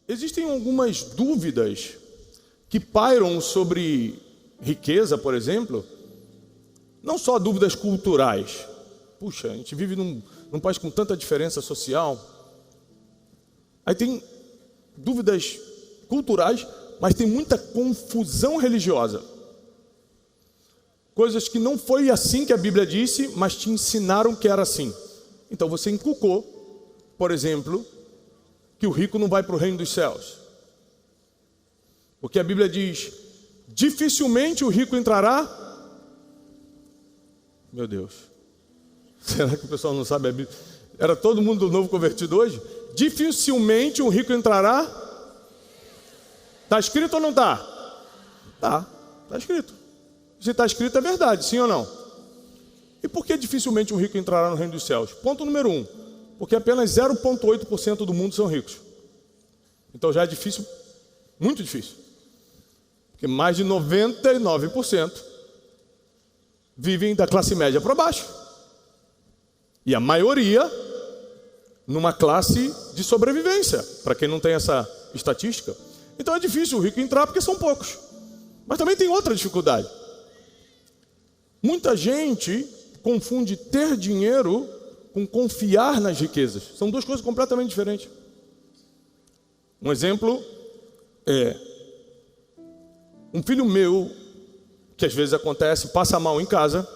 Existem algumas dúvidas que pairam sobre riqueza, por exemplo, não só dúvidas culturais. Puxa, a gente vive num país com tanta diferença social. Aí tem dúvidas culturais, mas tem muita confusão religiosa. Coisas que não foi assim que a Bíblia disse, mas te ensinaram que era assim. Então você inculcou, por exemplo, que o rico não vai para o reino dos céus. Porque a Bíblia diz, dificilmente o rico entrará. Meu Deus, será que o pessoal não sabe a Bíblia? Era todo mundo novo convertido hoje? Dificilmente um rico entrará. Está escrito ou não está? Está escrito. Se está escrito é verdade, sim ou não? E por que dificilmente um rico entrará no reino dos céus? Ponto número 1, porque apenas 0,8% do mundo são ricos. Então já é difícil, muito difícil. Porque mais de 99% vivem da classe média para baixo. E a maioria numa classe de sobrevivência, para quem não tem essa estatística. Então é difícil o rico entrar porque são poucos. Mas também tem outra dificuldade. Muita gente confunde ter dinheiro com confiar nas riquezas. São duas coisas completamente diferentes. Um exemplo é um filho meu, que às vezes acontece, passa mal em casa.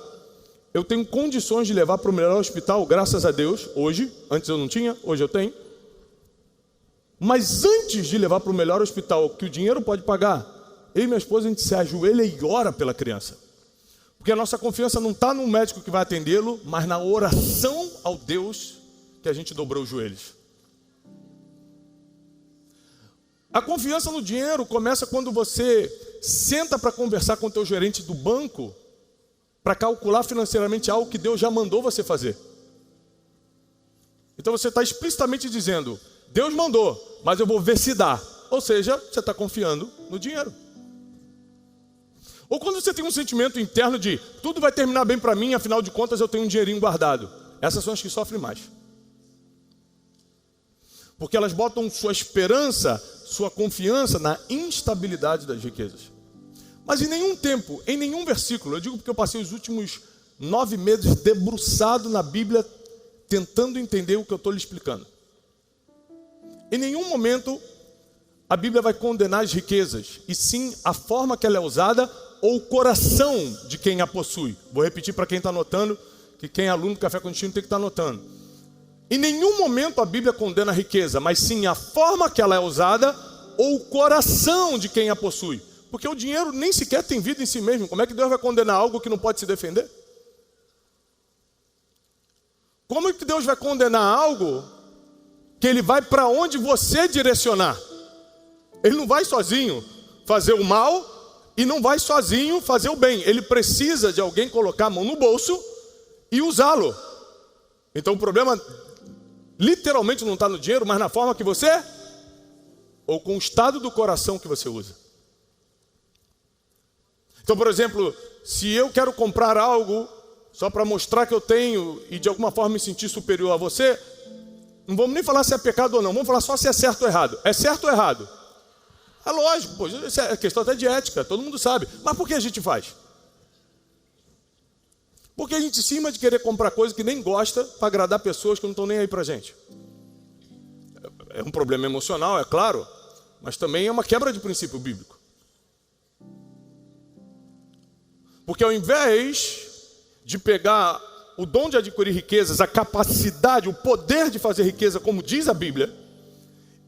Eu tenho condições de levar para o melhor hospital, graças a Deus, hoje. Antes eu não tinha, hoje eu tenho. Mas antes de levar para o melhor hospital, que o dinheiro pode pagar, eu e minha esposa, a gente se ajoelha e ora pela criança. Porque a nossa confiança não está no médico que vai atendê-lo, mas na oração ao Deus que a gente dobrou os joelhos. A confiança no dinheiro começa quando você senta para conversar com o teu gerente do banco, para calcular financeiramente algo que Deus já mandou você fazer. Então você está explicitamente dizendo, Deus mandou, mas eu vou ver se dá. Ou seja, você está confiando no dinheiro. Ou quando você tem um sentimento interno de tudo vai terminar bem para mim, afinal de contas eu tenho um dinheirinho guardado. Essas são as que sofrem mais. Porque elas botam sua esperança, sua confiança na instabilidade das riquezas. Mas em nenhum tempo, em nenhum versículo, eu digo porque eu passei os últimos 9 meses debruçado na Bíblia, tentando entender o que eu estou lhe explicando. Em nenhum momento a Bíblia vai condenar as riquezas, e sim a forma que ela é usada ou o coração de quem a possui. Vou repetir para quem está anotando, que quem é aluno do Café Contínuo tem que estar anotando. Em nenhum momento a Bíblia condena a riqueza, mas sim a forma que ela é usada ou o coração de quem a possui. Porque o dinheiro nem sequer tem vida em si mesmo. Como é que Deus vai condenar algo que não pode se defender? Como é que Deus vai condenar algo que Ele vai para onde você direcionar? Ele não vai sozinho fazer o mal e não vai sozinho fazer o bem. Ele precisa de alguém colocar a mão no bolso e usá-lo. Então o problema literalmente não está no dinheiro, mas na forma que você, ou com o estado do coração que você usa. Então, por exemplo, se eu quero comprar algo só para mostrar que eu tenho e de alguma forma me sentir superior a você, não vamos nem falar se é pecado ou não, vamos falar só se é certo ou errado. É certo ou errado? É lógico, pô, isso é questão até de ética, todo mundo sabe. Mas por que a gente faz? Porque a gente cima de querer comprar coisa que nem gosta para agradar pessoas que não estão nem aí para a gente. É um problema emocional, é claro, mas também é uma quebra de princípio bíblico. Porque ao invés de pegar o dom de adquirir riquezas, a capacidade, o poder de fazer riqueza, como diz a Bíblia,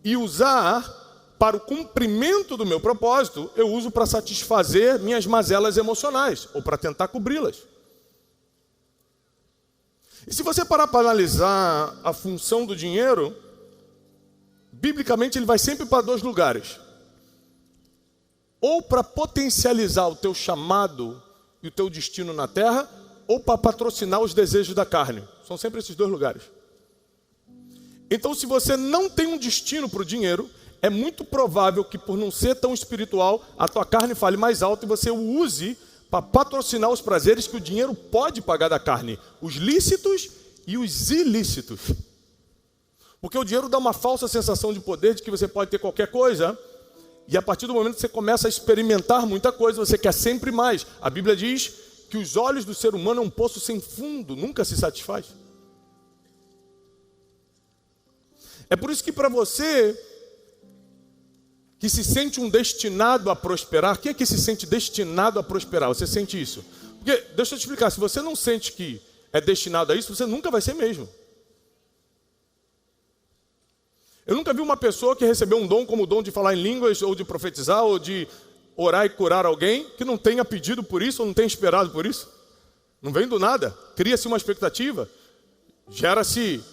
e usar para o cumprimento do meu propósito, eu uso para satisfazer minhas mazelas emocionais, ou para tentar cobri-las. E se você parar para analisar a função do dinheiro, biblicamente ele vai sempre para 2 lugares. Ou para potencializar o teu chamado e o teu destino na terra, ou para patrocinar os desejos da carne. São sempre esses 2 lugares. Então, se você não tem um destino para o dinheiro, é muito provável que, por não ser tão espiritual, a tua carne fale mais alto e você o use para patrocinar os prazeres que o dinheiro pode pagar da carne. Os lícitos e os ilícitos. Porque o dinheiro dá uma falsa sensação de poder, de que você pode ter qualquer coisa, e a partir do momento que você começa a experimentar muita coisa, você quer sempre mais. A Bíblia diz que os olhos do ser humano é um poço sem fundo, nunca se satisfaz. É por isso que para você, que se sente um destinado a prosperar, quem é que se sente destinado a prosperar? Você sente isso? Porque, deixa eu te explicar, se você não sente que é destinado a isso, você nunca vai ser mesmo. Eu nunca vi uma pessoa que recebeu um dom como o dom de falar em línguas, ou de profetizar, ou de orar e curar alguém, que não tenha pedido por isso, ou não tenha esperado por isso. Não vem do nada. Cria-se uma expectativa, gera-se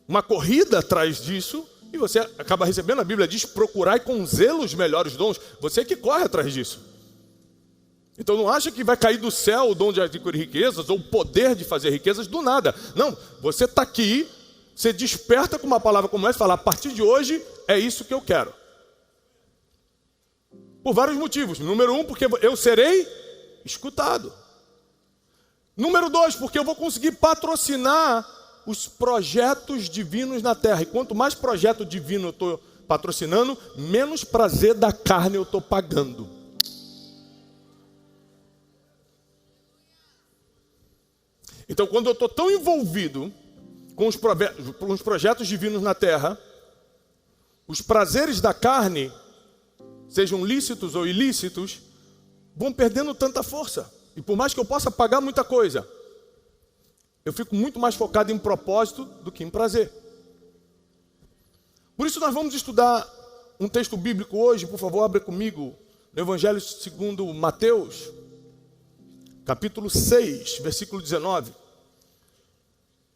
uma corrida atrás disso, e você acaba recebendo. A Bíblia diz, procurai com zelo os melhores dons. Você é que corre atrás disso. Então não acha que vai cair do céu o dom de adquirir riquezas, ou o poder de fazer riquezas do nada. Não, você está aqui, você desperta com uma palavra como essa e fala, a partir de hoje é isso que eu quero. Por vários motivos. Número 1, porque eu serei escutado. Número 2, porque eu vou conseguir patrocinar os projetos divinos na terra. E quanto mais projeto divino eu estou patrocinando, menos prazer da carne eu estou pagando. Então, quando eu estou tão envolvido com os projetos divinos na terra, os prazeres da carne, sejam lícitos ou ilícitos, vão perdendo tanta força. E por mais que eu possa pagar muita coisa, eu fico muito mais focado em propósito do que em prazer. Por isso nós vamos estudar um texto bíblico hoje. Por favor, abra comigo no Evangelho segundo Mateus, capítulo 6, versículo 19.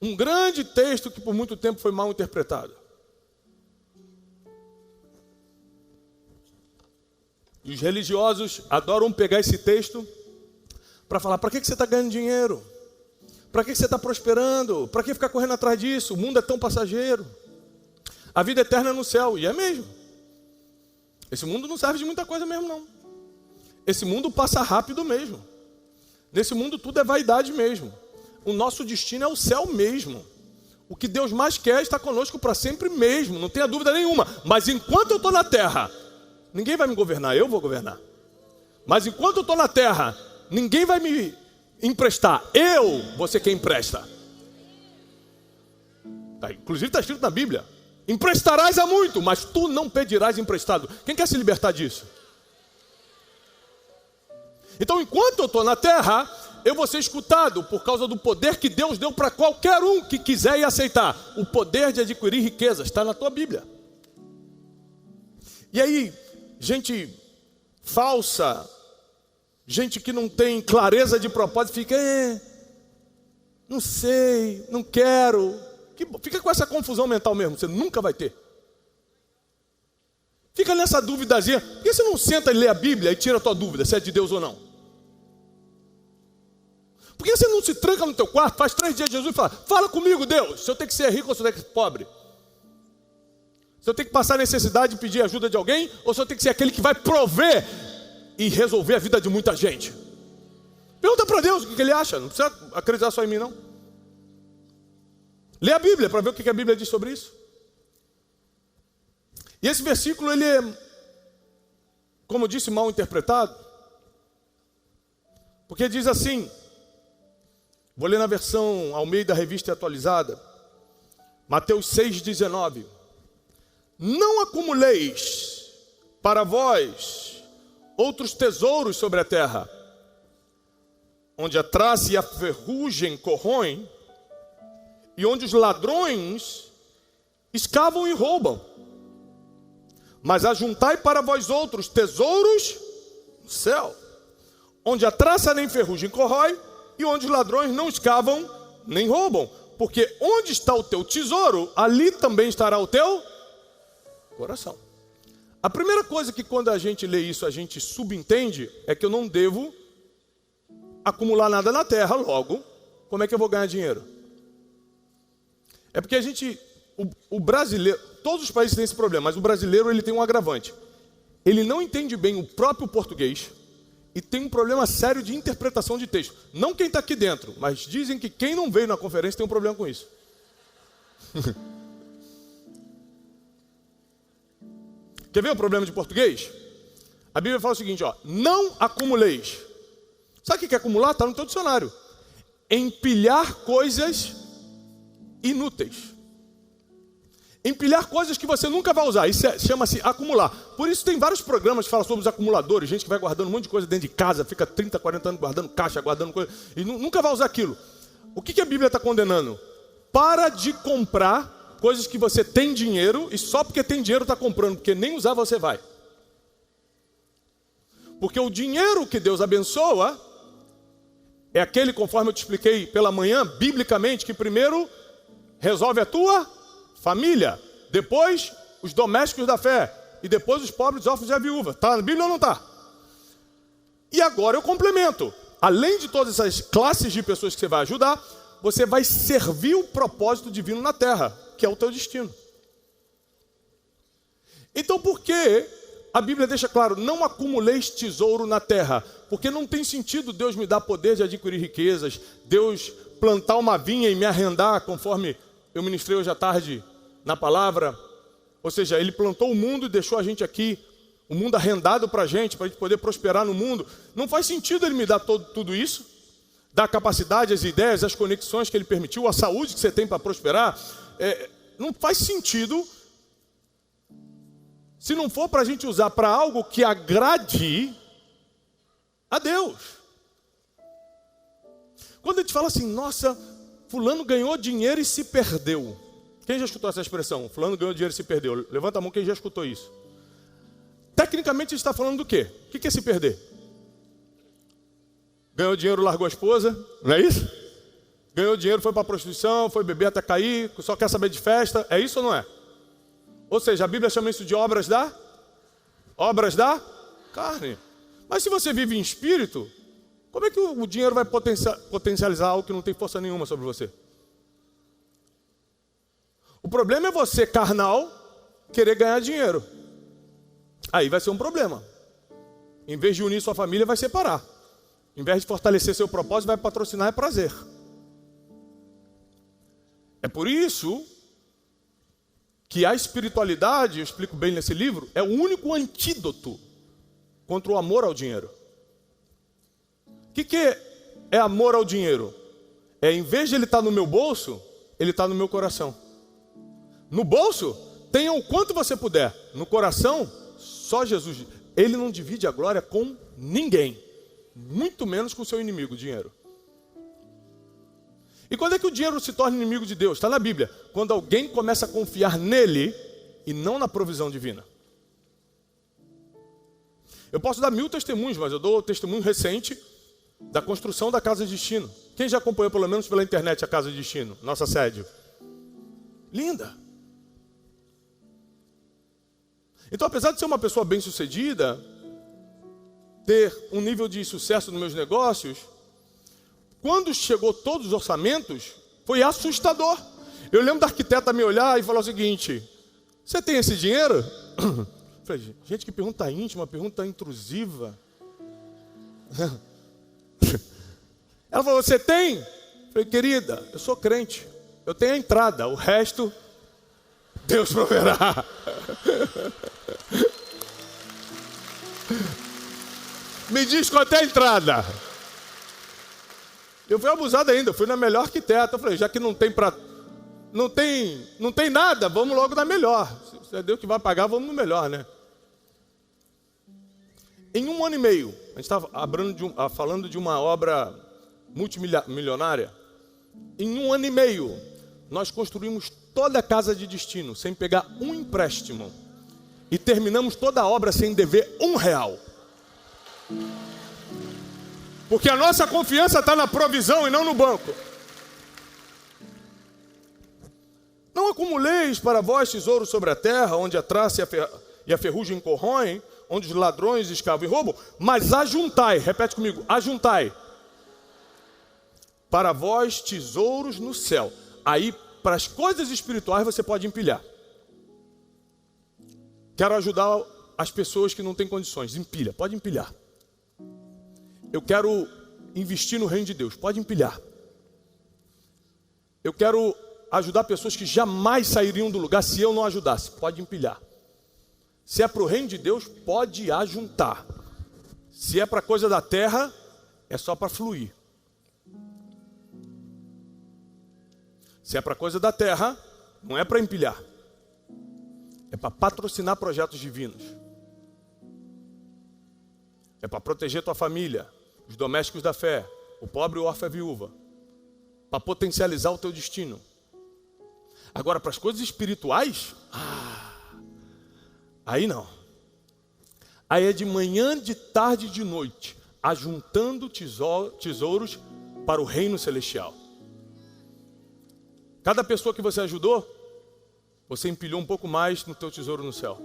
Um grande texto que por muito tempo foi mal interpretado. E os religiosos adoram pegar esse texto para falar, para que você está ganhando dinheiro? Para que você está prosperando? Para que ficar correndo atrás disso? O mundo é tão passageiro. A vida eterna é no céu, e é mesmo. Esse mundo não serve de muita coisa mesmo, não. Esse mundo passa rápido mesmo. Nesse mundo tudo é vaidade mesmo. O nosso destino é o céu mesmo. O que Deus mais quer está conosco para sempre mesmo, não tenha dúvida nenhuma. Mas enquanto eu estou na terra, ninguém vai me governar, eu vou governar. Mas enquanto eu estou na terra, ninguém vai me emprestar, eu vou ser quem empresta. Inclusive está escrito na Bíblia, emprestarás a muito, mas tu não pedirás emprestado. Quem quer se libertar disso? Então enquanto eu estou na terra, eu vou ser escutado por causa do poder que Deus deu para qualquer um que quiser e aceitar. O poder de adquirir riquezas está na tua Bíblia. E aí, gente falsa, gente que não tem clareza de propósito, fica, não sei, não quero. Fica com essa confusão mental mesmo, você nunca vai ter. Fica nessa duvidazinha. Por que você não senta e lê a Bíblia e tira a tua dúvida, se é de Deus ou não? Por que você não se tranca no teu quarto, faz 3 dias de Jesus e fala, fala comigo, Deus, se eu tenho que ser rico ou se eu tenho que ser pobre? Se eu tenho que passar necessidade e pedir ajuda de alguém, ou se eu tenho que ser aquele que vai prover e resolver a vida de muita gente? Pergunta para Deus o que ele acha, não precisa acreditar só em mim não. Lê a Bíblia para ver o que a Bíblia diz sobre isso. E esse versículo, ele é, como eu disse, mal interpretado. Porque diz assim, vou ler na versão Almeida Revista Atualizada, Mateus 6,19. Não acumuleis para vós outros tesouros sobre a terra, onde a traça e a ferrugem corroem, e onde os ladrões escavam e roubam. Mas ajuntai para vós outros tesouros no céu, onde a traça nem ferrugem corrói, e onde os ladrões não escavam nem roubam. Porque onde está o teu tesouro, ali também estará o teu coração. A primeira coisa que quando a gente lê isso, a gente subentende, é que eu não devo acumular nada na terra. Logo, como é que eu vou ganhar dinheiro? É porque a gente, o brasileiro, todos os países têm esse problema, mas o brasileiro ele tem um agravante. Ele não entende bem o próprio português e tem um problema sério de interpretação de texto. Não quem está aqui dentro, mas dizem que quem não veio na conferência tem um problema com isso. Quer ver o problema de português? A Bíblia fala o seguinte, ó, não acumuleis. Sabe o que é acumular? Está no teu dicionário. Empilhar coisas inúteis. Empilhar coisas que você nunca vai usar. Isso chama-se acumular. Por isso tem vários programas que falam sobre os acumuladores. Gente que vai guardando um monte de coisa dentro de casa, fica 30, 40 anos guardando caixa, guardando coisa, e nunca vai usar aquilo. O que a Bíblia está condenando? Para de comprar coisas que você tem dinheiro e só porque tem dinheiro está comprando, porque nem usar você vai. Porque o dinheiro que Deus abençoa é aquele, conforme eu te expliquei pela manhã, biblicamente, que primeiro resolve a tua família, depois os domésticos da fé e depois os pobres, órfãos e a viúva. Está na Bíblia ou não está? E agora eu complemento. Além de todas essas classes de pessoas que você vai ajudar, você vai servir o propósito divino na terra, que é o teu destino. Então por que a Bíblia deixa claro, não acumuleis tesouro na terra? Porque não tem sentido Deus me dar poder de adquirir riquezas, Deus plantar uma vinha e me arrendar, conforme eu ministrei hoje à tarde na palavra. Ou seja, Ele plantou o mundo e deixou a gente aqui, o mundo arrendado para a gente poder prosperar no mundo. Não faz sentido Ele me dar tudo isso, dar a capacidade, as ideias, as conexões que Ele permitiu, a saúde que você tem para prosperar. Não faz sentido se não for para a gente usar para algo que agrade a Deus. Quando a gente fala assim, nossa, fulano ganhou dinheiro e se perdeu. Quem já escutou essa expressão? Fulano ganhou dinheiro e se perdeu. Levanta a mão quem já escutou isso. Tecnicamente a gente está falando do quê? O que é se perder? Ganhou dinheiro, largou a esposa, não é isso? Ganhou dinheiro, foi para a prostituição, foi beber até cair, só quer saber de festa, é isso ou não é? Ou seja, a Bíblia chama isso de obras da carne. Mas se você vive em espírito, como é que o dinheiro vai potencializar algo que não tem força nenhuma sobre você? O problema é você, carnal, querer ganhar dinheiro. Aí vai ser um problema. Em vez de unir sua família, vai separar. Em vez de fortalecer seu propósito, vai patrocinar é prazer. É por isso que a espiritualidade, eu explico bem nesse livro, é o único antídoto contra o amor ao dinheiro. O que é amor ao dinheiro? Em vez de ele estar no meu bolso, ele está no meu coração. No bolso, tenha o quanto você puder. No coração, só Jesus. Ele não divide a glória com ninguém, muito menos com seu inimigo, o dinheiro. E quando é que o dinheiro se torna inimigo de Deus? Está na Bíblia. Quando alguém começa a confiar nele e não na provisão divina. Eu posso dar 1000 testemunhos, mas eu dou testemunho recente da construção da Casa de Destino. Quem já acompanhou pelo menos pela internet a Casa de Destino? Nossa sede. Linda. Então, apesar de ser uma pessoa bem-sucedida, ter um nível de sucesso nos meus negócios, quando chegou todos os orçamentos, foi assustador. Eu lembro da arquiteta me olhar e falar o seguinte: você tem esse dinheiro? Eu falei, gente, que pergunta íntima, pergunta intrusiva. Ela falou, você tem? Eu falei, querida, eu sou crente, eu tenho a entrada, o resto Deus proverá. Me diz quanto é a entrada. Eu fui abusado ainda, eu fui na melhor arquiteta. Eu falei, já que não tem nada, vamos logo na melhor. Se é Deus que vai pagar, vamos no melhor, né? Em 1 ano e meio, a gente estava falando de uma obra multimilionária. Em 1 ano e meio, nós construímos toda a Casa de Destino, sem pegar um empréstimo. E terminamos toda a obra sem dever R$1. Porque a nossa confiança está na provisão e não no banco. Não acumuleis para vós tesouros sobre a terra, onde a traça e a ferrugem corroem, onde os ladrões escavam e roubam, mas ajuntai, repete comigo, ajuntai para vós tesouros no céu. Aí, para as coisas espirituais, você pode empilhar. Quero ajudar as pessoas que não têm condições. Empilha, pode empilhar. Eu quero investir no reino de Deus, pode empilhar. Eu quero ajudar pessoas que jamais sairiam do lugar se eu não ajudasse. Pode empilhar. Se é para o reino de Deus, pode ajuntar. Se é para coisa da terra, é só para fluir. Se é para coisa da terra, não é para empilhar. É para patrocinar projetos divinos. É para proteger tua família, os domésticos da fé, o pobre, o órfão e a viúva. Para potencializar o teu destino. Agora, para as coisas espirituais, aí não. Aí é de manhã, de tarde e de noite, ajuntando tesouros para o reino celestial. Cada pessoa que você ajudou, você empilhou um pouco mais no teu tesouro no céu.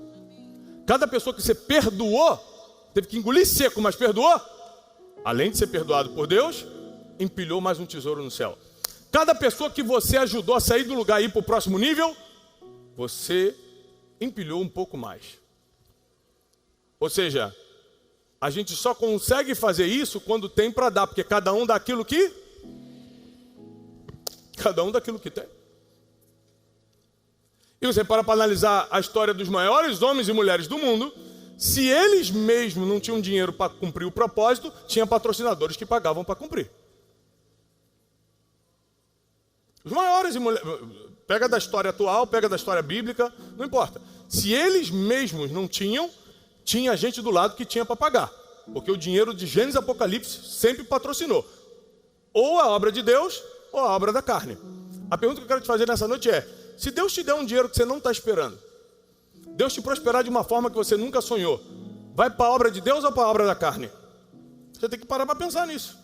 Cada pessoa que você perdoou, teve que engolir seco, mas perdoou, além de ser perdoado por Deus, empilhou mais um tesouro no céu. Cada pessoa que você ajudou a sair do lugar e ir para o próximo nível, você empilhou um pouco mais. Ou seja, a gente só consegue fazer isso quando tem para dar, porque cada um dá aquilo que tem. E você para analisar a história dos maiores homens e mulheres do mundo, se eles mesmos não tinham dinheiro para cumprir o propósito, tinha patrocinadores que pagavam para cumprir. Os maiores e mulheres, pega da história atual, pega da história bíblica, não importa. Se eles mesmos não tinham, tinha gente do lado que tinha para pagar. Porque o dinheiro de Gênesis e Apocalipse sempre patrocinou. Ou a obra de Deus, ou a obra da carne. A pergunta que eu quero te fazer nessa noite é, se Deus te der um dinheiro que você não está esperando, Deus te prosperar de uma forma que você nunca sonhou, vai para a obra de Deus ou para a obra da carne? Você tem que parar para pensar nisso.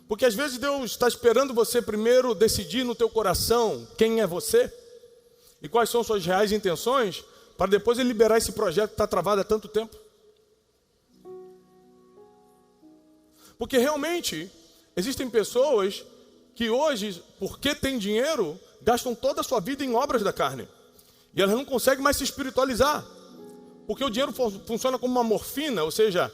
Porque às vezes Deus está esperando você primeiro decidir no teu coração quem é você e quais são suas reais intenções, para depois Ele liberar esse projeto que está travado há tanto tempo. Porque realmente existem pessoas que hoje, porque têm dinheiro, gastam toda a sua vida em obras da carne. E elas não conseguem mais se espiritualizar. Porque o dinheiro funciona como uma morfina, ou seja,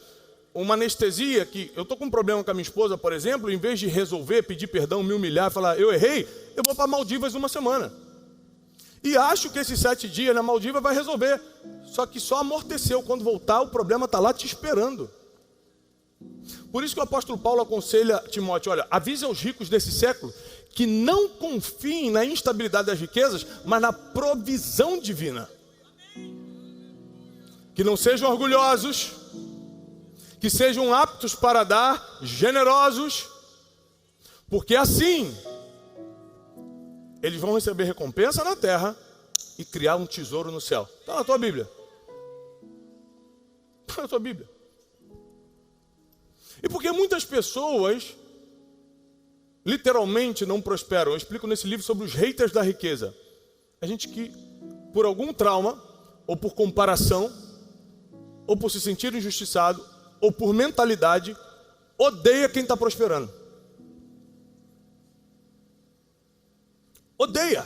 uma anestesia que eu estou com um problema com a minha esposa, por exemplo, em vez de resolver, pedir perdão, me humilhar, falar, eu errei, eu vou para Maldivas uma semana. E acho que esses 7 dias na Maldiva vai resolver. Só que só amorteceu. Quando voltar, o problema está lá te esperando. Por isso que o apóstolo Paulo aconselha Timóteo, olha, avise aos ricos desse século que não confiem na instabilidade das riquezas, mas na provisão divina. Que não sejam orgulhosos, que sejam aptos para dar, generosos, porque assim eles vão receber recompensa na terra e criar um tesouro no céu. Está na tua Bíblia. Está na tua Bíblia. E porque muitas pessoas literalmente não prosperam. Eu explico nesse livro sobre os haters da riqueza. A gente que, por algum trauma, ou por comparação, ou por se sentir injustiçado, ou por mentalidade, odeia quem está prosperando. Odeia.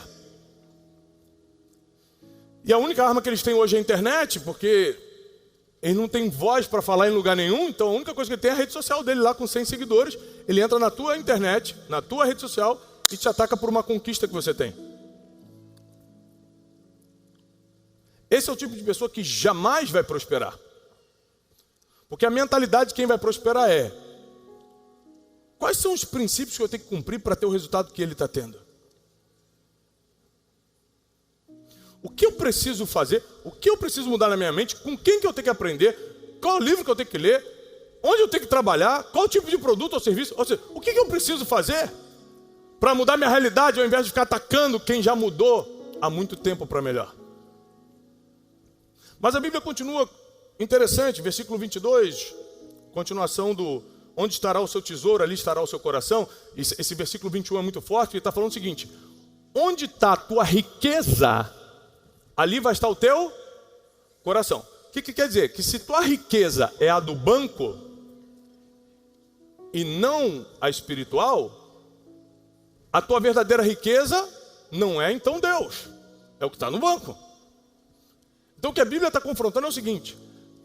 E a única arma que eles têm hoje é a internet, porque eles não têm voz para falar em lugar nenhum, então a única coisa que ele tem é a rede social dele lá com 100 seguidores. Ele entra na tua internet, na tua rede social e te ataca por uma conquista que você tem. Esse é o tipo de pessoa que jamais vai prosperar. Porque a mentalidade de quem vai prosperar é: quais são os princípios que eu tenho que cumprir para ter o resultado que ele está tendo? O que eu preciso fazer? O que eu preciso mudar na minha mente? Com quem que eu tenho que aprender? Qual o livro que eu tenho que ler? Onde eu tenho que trabalhar? Qual tipo de produto ou serviço? Ou seja, o que eu preciso fazer para mudar minha realidade ao invés de ficar atacando quem já mudou há muito tempo para melhor? Mas a Bíblia continua interessante, versículo 22, continuação do onde estará o seu tesouro, ali estará o seu coração. Esse versículo 21 é muito forte, ele está falando o seguinte: onde está a tua riqueza, ali vai estar o teu coração. O que quer dizer? Que se tua riqueza é a do banco e não a espiritual, a tua verdadeira riqueza não é então Deus, é o que está no banco. Então o que a Bíblia está confrontando é o seguinte: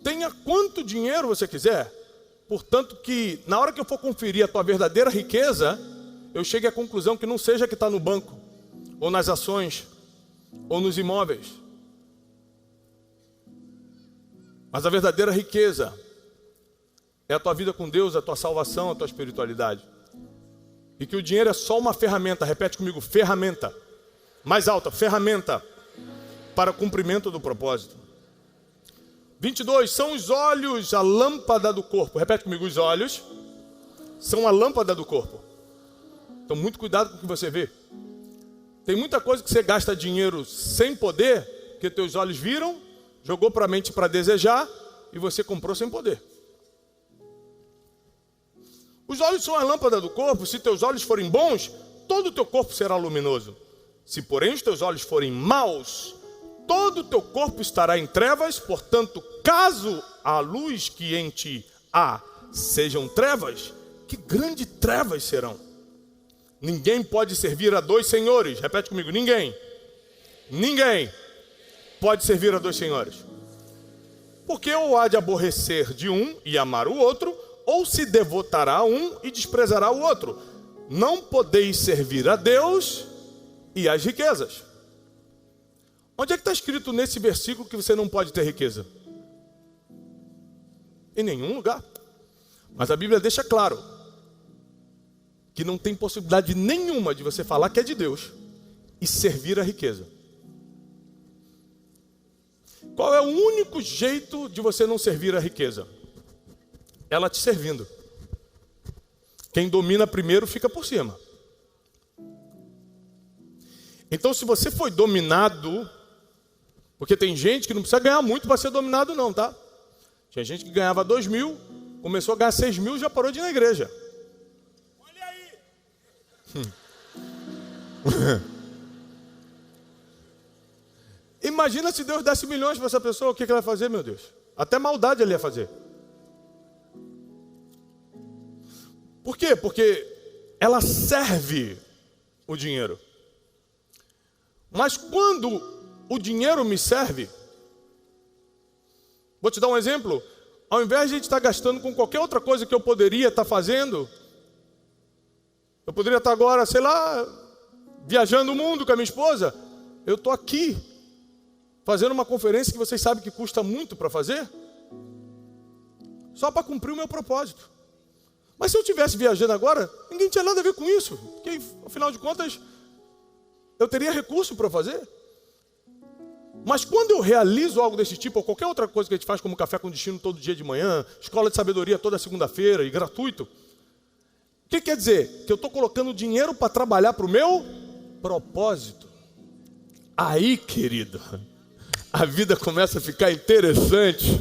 tenha quanto dinheiro você quiser, portanto que na hora que eu for conferir a tua verdadeira riqueza, eu chegue à conclusão que não seja que está no banco, ou nas ações, ou nos imóveis. Mas a verdadeira riqueza é a tua vida com Deus, a tua salvação, a tua espiritualidade. E que o dinheiro é só uma ferramenta, repete comigo, ferramenta. Mais alta, ferramenta para o cumprimento do propósito. 22, são os olhos a lâmpada do corpo. Repete comigo, os olhos são a lâmpada do corpo. Então muito cuidado com o que você vê. Tem muita coisa que você gasta dinheiro sem poder, que teus olhos viram, jogou para a mente para desejar, e você comprou sem poder. Os olhos são a lâmpada do corpo. Se teus olhos forem bons, todo o teu corpo será luminoso. Se porém os teus olhos forem maus, todo o teu corpo estará em trevas. Portanto, caso a luz que em ti há sejam trevas, que grandes trevas serão. Ninguém pode servir a dois senhores. Repete comigo, ninguém pode servir a dois senhores. Porque ou há de aborrecer de um e amar o outro, ou se devotará a um e desprezará o outro. Não podeis servir a Deus e às riquezas. Onde é que está escrito nesse versículo que você não pode ter riqueza? Em nenhum lugar. Mas a Bíblia deixa claro que não tem possibilidade nenhuma de você falar que é de Deus e servir a riqueza. Qual é o único jeito de você não servir a riqueza? Ela te servindo. Quem domina primeiro fica por cima. Então, se você foi dominado, porque tem gente que não precisa ganhar muito para ser dominado não, tá? Tinha gente que ganhava 2.000, começou a ganhar 6.000 e já parou de ir na igreja. Olha aí! Imagina se Deus desse milhões para essa pessoa, o que ela vai fazer, meu Deus? Até maldade ele ia fazer. Por quê? Porque ela serve o dinheiro. Mas quando o dinheiro me serve, vou te dar um exemplo. Ao invés de a gente estar gastando com qualquer outra coisa que eu poderia estar fazendo, eu poderia estar agora, sei lá, viajando o mundo com a minha esposa. Eu estou aqui, fazendo uma conferência que vocês sabem que custa muito para fazer, só para cumprir o meu propósito. Mas se eu estivesse viajando agora, ninguém tinha nada a ver com isso, porque afinal de contas, eu teria recurso para fazer. Mas quando eu realizo algo desse tipo, ou qualquer outra coisa que a gente faz, como café com destino todo dia de manhã, escola de sabedoria toda segunda-feira e gratuito, o que quer dizer? Que eu estou colocando dinheiro para trabalhar para o meu propósito. Aí, querido, a vida começa a ficar interessante,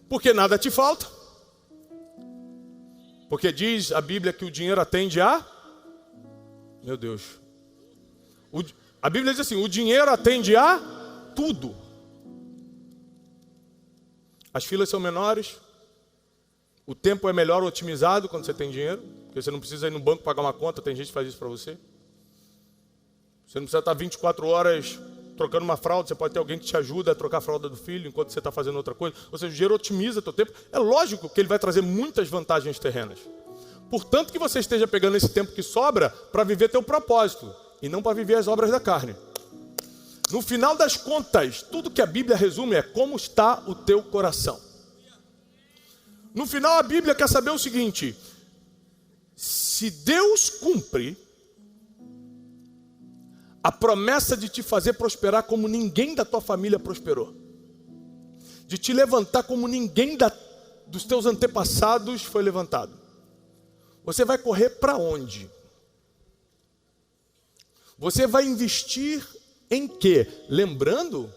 porque nada te falta. Porque diz a Bíblia que o dinheiro atende a... Meu Deus. A Bíblia diz assim, o dinheiro atende a tudo. As filas são menores, o tempo é melhor otimizado quando você tem dinheiro, porque você não precisa ir no banco pagar uma conta, tem gente que faz isso para você. Você não precisa estar 24 horas trocando uma fralda, você pode ter alguém que te ajuda a trocar a fralda do filho enquanto você está fazendo outra coisa. Ou seja, o dinheiro otimiza o teu tempo. É lógico que ele vai trazer muitas vantagens terrenas. Portanto que você esteja pegando esse tempo que sobra para viver teu propósito e não para viver as obras da carne. No final das contas, tudo que a Bíblia resume é como está o teu coração. No final a Bíblia quer saber o seguinte: se Deus cumpre a promessa de te fazer prosperar como ninguém da tua família prosperou, de te levantar como ninguém dos teus antepassados foi levantado, você vai correr para onde? Você vai investir em quê? Lembrando,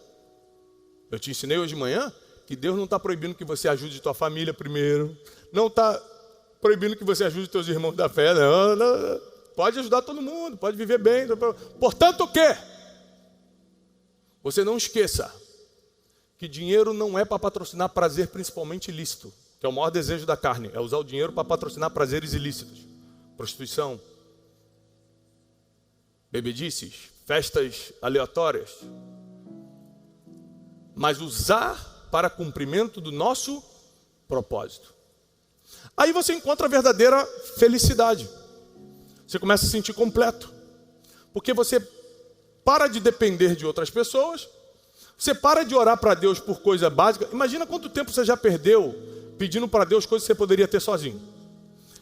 eu te ensinei hoje de manhã, que Deus não está proibindo que você ajude tua família primeiro, não está proibindo que você ajude teus irmãos da fé, não. Pode ajudar todo mundo, pode viver bem. Portanto, o quê? Você não esqueça que dinheiro não é para patrocinar prazer, principalmente ilícito, que é o maior desejo da carne, é usar o dinheiro para patrocinar prazeres ilícitos, prostituição, bebedices, festas aleatórias. Mas usar para cumprimento do nosso propósito. Aí você encontra a verdadeira felicidade. Você começa a se sentir completo. Porque você para de depender de outras pessoas, você para de orar para Deus por coisa básica. Imagina quanto tempo você já perdeu pedindo para Deus coisas que você poderia ter sozinho.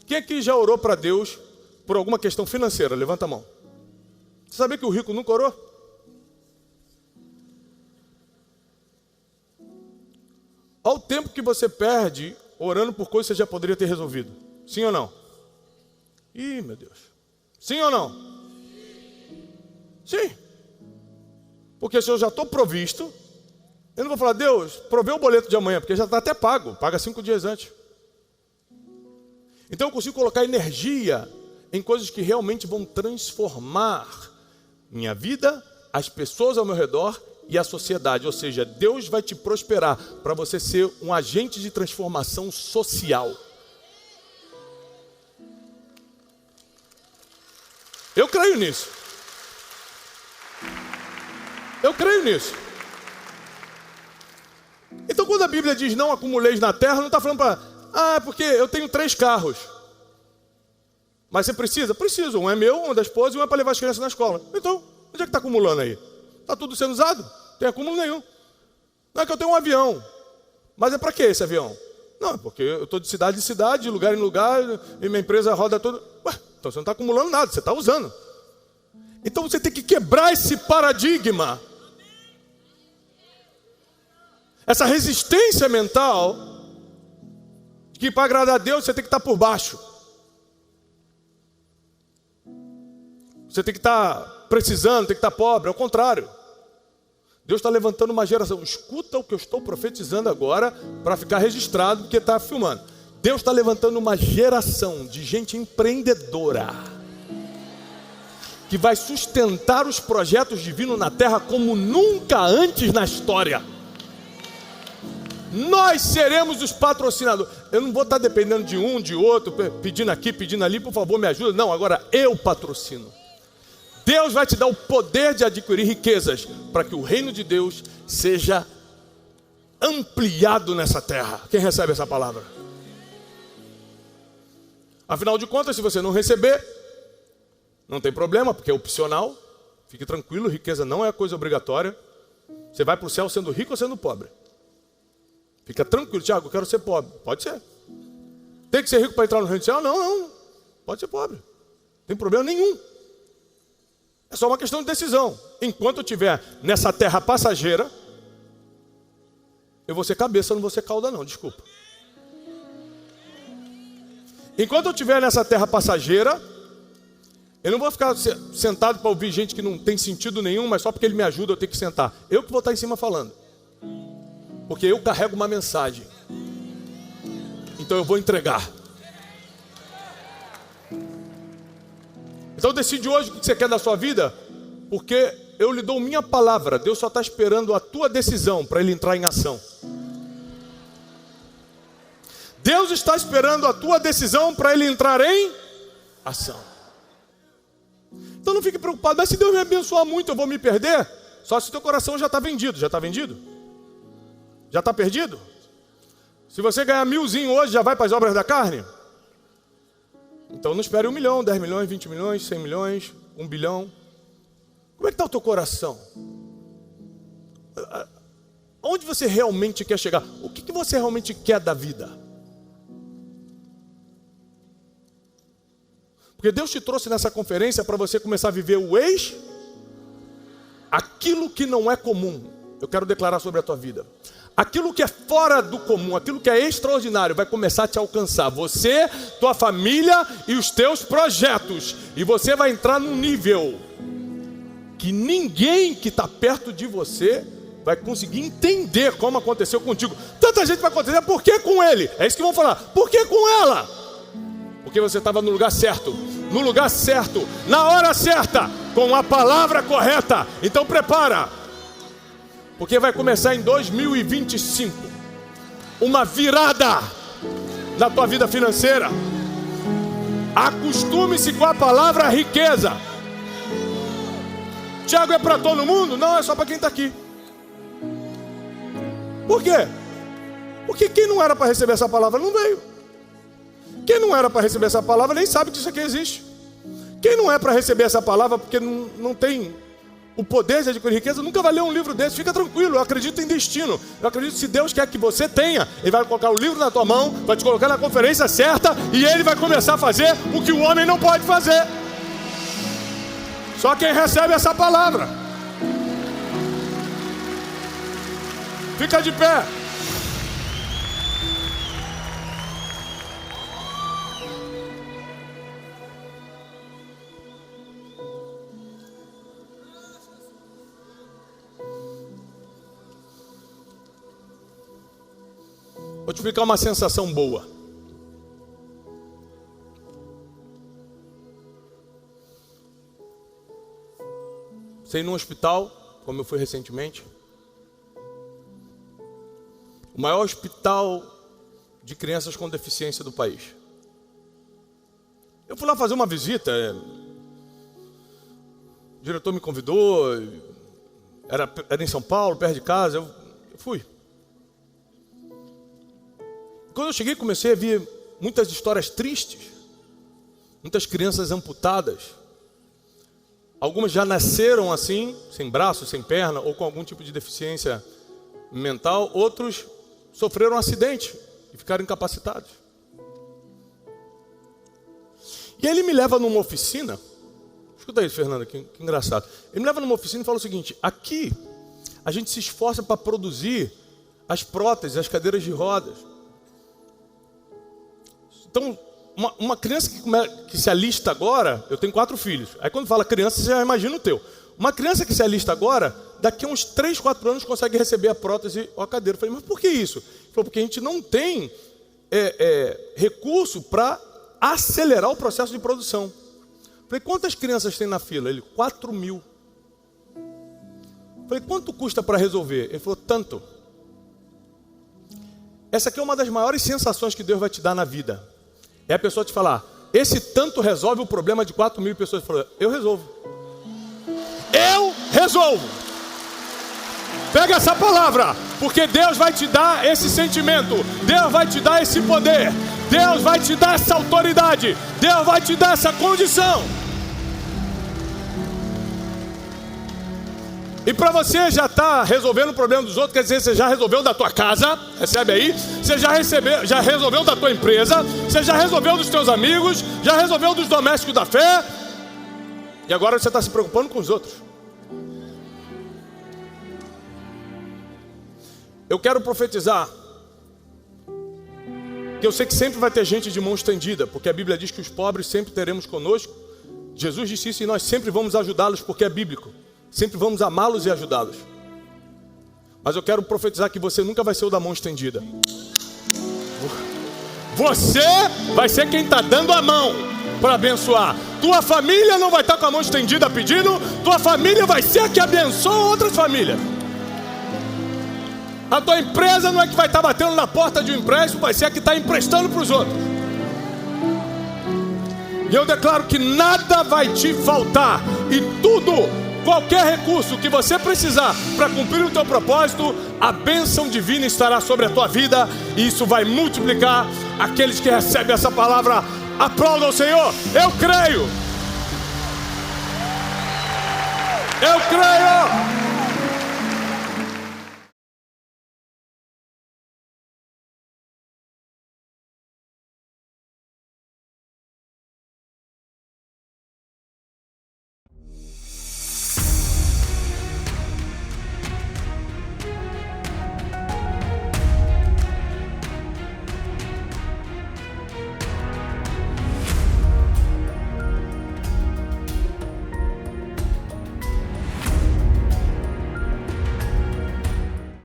Quem aqui já orou para Deus por alguma questão financeira? Levanta a mão. Você sabia que o rico nunca orou? Olha o tempo que você perde orando por coisas que você já poderia ter resolvido. Sim ou não? Ih, meu Deus. Sim ou não? Sim. Porque se eu já estou provisto, eu não vou falar, Deus, provê o boleto de amanhã, porque já está até pago. Paga 5 dias antes. Então eu consigo colocar energia em coisas que realmente vão transformar minha vida, as pessoas ao meu redor e a sociedade. Ou seja, Deus vai te prosperar para você ser um agente de transformação social. Eu creio nisso. Eu creio nisso. Então quando a Bíblia diz não acumuleis na terra, não está falando para, porque eu tenho 3 carros. Mas você precisa? Preciso. Um é meu, um é da esposa e um é para levar as crianças na escola. Então, onde é que está acumulando aí? Está tudo sendo usado? Não tem acúmulo nenhum. Não é que eu tenho um avião. Mas é para que esse avião? Não, porque eu estou de cidade em cidade, de lugar em lugar, e minha empresa roda toda. Então você não está acumulando nada, você está usando. Então você tem que quebrar esse paradigma. Essa resistência mental de que para agradar a Deus você tem que estar por baixo. Você tem que estar precisando, tem que estar pobre. Ao contrário. Deus está levantando uma geração. Escuta o que eu estou profetizando agora para ficar registrado, porque está filmando. Deus está levantando uma geração de gente empreendedora que vai sustentar os projetos divinos na terra como nunca antes na história. Nós seremos os patrocinadores. Eu não vou estar dependendo de um, de outro, pedindo aqui, pedindo ali, por favor me ajuda. Não, agora eu patrocino. Deus vai te dar o poder de adquirir riquezas para que o reino de Deus seja ampliado nessa terra. Quem recebe essa palavra? Afinal de contas, se você não receber, não tem problema, porque é opcional. Fique tranquilo, riqueza não é coisa obrigatória. Você vai para o céu sendo rico ou sendo pobre. Fica tranquilo, Tiago, eu quero ser pobre. Pode ser. Tem que ser rico para entrar no reino do céu? Não, não. Pode ser pobre. Não tem problema nenhum. É só uma questão de decisão. Enquanto eu estiver nessa terra passageira, eu vou ser cabeça, não vou ser cauda não, desculpa. Enquanto eu estiver nessa terra passageira, eu não vou ficar sentado para ouvir gente que não tem sentido nenhum, mas só porque ele me ajuda eu tenho que sentar. Eu que vou estar em cima falando. Porque eu carrego uma mensagem. Então eu vou entregar. Então decide hoje o que você quer da sua vida, porque eu lhe dou minha palavra. Deus só está esperando a tua decisão para Ele entrar em ação. Deus está esperando a tua decisão para Ele entrar em ação. Então não fique preocupado, mas se Deus me abençoar muito eu vou me perder? Só se o teu coração já está vendido. Já está vendido? Já está perdido? Se você ganhar 1.000 hoje, já vai para as obras da carne? Então não espere 1 milhão, 10 milhões, 20 milhões, 100 milhões, 1 bilhão. Como é que está o teu coração? Onde você realmente quer chegar? O que você realmente quer da vida? Porque Deus te trouxe nessa conferência para você começar a viver aquilo que não é comum. Eu quero declarar sobre a tua vida. Aquilo que é fora do comum, aquilo que é extraordinário, vai começar a te alcançar. Você, tua família e os teus projetos. E você vai entrar num nível que ninguém que está perto de você vai conseguir entender como aconteceu contigo. Tanta gente vai acontecer, por que com ele? É isso que vão falar, por que com ela? Porque você estava no lugar certo, na hora certa, com a palavra correta. Então prepara. Porque vai começar em 2025 uma virada na tua vida financeira. Acostume-se com a palavra riqueza. Tiago, é para todo mundo? Não, é só para quem está aqui. Por quê? Porque quem não era para receber essa palavra não veio. Quem não era para receber essa palavra nem sabe que isso aqui existe. Quem não é para receber essa palavra porque não tem o poder de adquirir riqueza, nunca vai ler um livro desse. Fica tranquilo, eu acredito em destino. Eu acredito que se Deus quer que você tenha, Ele vai colocar o livro na tua mão, vai te colocar na conferência certa e Ele vai começar a fazer o que o homem não pode fazer. Só quem recebe essa palavra. Fica de pé. Vou te explicar uma sensação boa. Você ir num hospital, como eu fui recentemente, o maior hospital de crianças com deficiência do país. Eu fui lá fazer uma visita, o diretor me convidou, era em São Paulo, perto de casa, eu fui. Quando eu cheguei, comecei a ver muitas histórias tristes, muitas crianças amputadas. Algumas já nasceram assim, sem braço, sem perna, ou com algum tipo de deficiência mental. Outros sofreram um acidente e ficaram incapacitados. E aí ele me leva numa oficina. Escuta isso, Fernando, que engraçado. Ele me leva numa oficina e fala o seguinte: aqui a gente se esforça para produzir as próteses, as cadeiras de rodas. Então, uma criança que se alista agora, eu tenho 4 filhos. Aí quando fala criança, você já imagina o teu. Uma criança que se alista agora, daqui a uns 3, 4 anos consegue receber a prótese ou a cadeira. Eu falei, mas por que isso? Ele falou, porque a gente não tem recurso para acelerar o processo de produção. Eu falei, quantas crianças tem na fila? Ele, 4.000. Eu falei, quanto custa para resolver? Ele falou, tanto. Essa aqui é uma das maiores sensações que Deus vai te dar na vida. É a pessoa te falar, esse tanto resolve o problema de 4.000 pessoas. Falou, eu resolvo. Eu resolvo. Pega essa palavra, porque Deus vai te dar esse sentimento. Deus vai te dar esse poder. Deus vai te dar essa autoridade. Deus vai te dar essa condição. E para você já estar resolvendo o problema dos outros, quer dizer, você já resolveu da tua casa, recebe aí, você já resolveu da tua empresa, você já resolveu dos teus amigos, já resolveu dos domésticos da fé, e agora você está se preocupando com os outros. Eu quero profetizar, que eu sei que sempre vai ter gente de mão estendida, porque a Bíblia diz que os pobres sempre teremos conosco. Jesus disse isso e nós sempre vamos ajudá-los porque é bíblico. Sempre vamos amá-los e ajudá-los. Mas eu quero profetizar que você nunca vai ser o da mão estendida. Você vai ser quem está dando a mão para abençoar. Tua família não vai estar com a mão estendida pedindo. Tua família vai ser a que abençoa outras famílias. A tua empresa não é que vai estar batendo na porta de um empréstimo, vai ser a que está emprestando para os outros. E eu declaro que nada vai te faltar. E tudo, qualquer recurso que você precisar para cumprir o teu propósito, a bênção divina estará sobre a tua vida. E isso vai multiplicar aqueles que recebem essa palavra. Aplaudam o Senhor. Eu creio. Eu creio.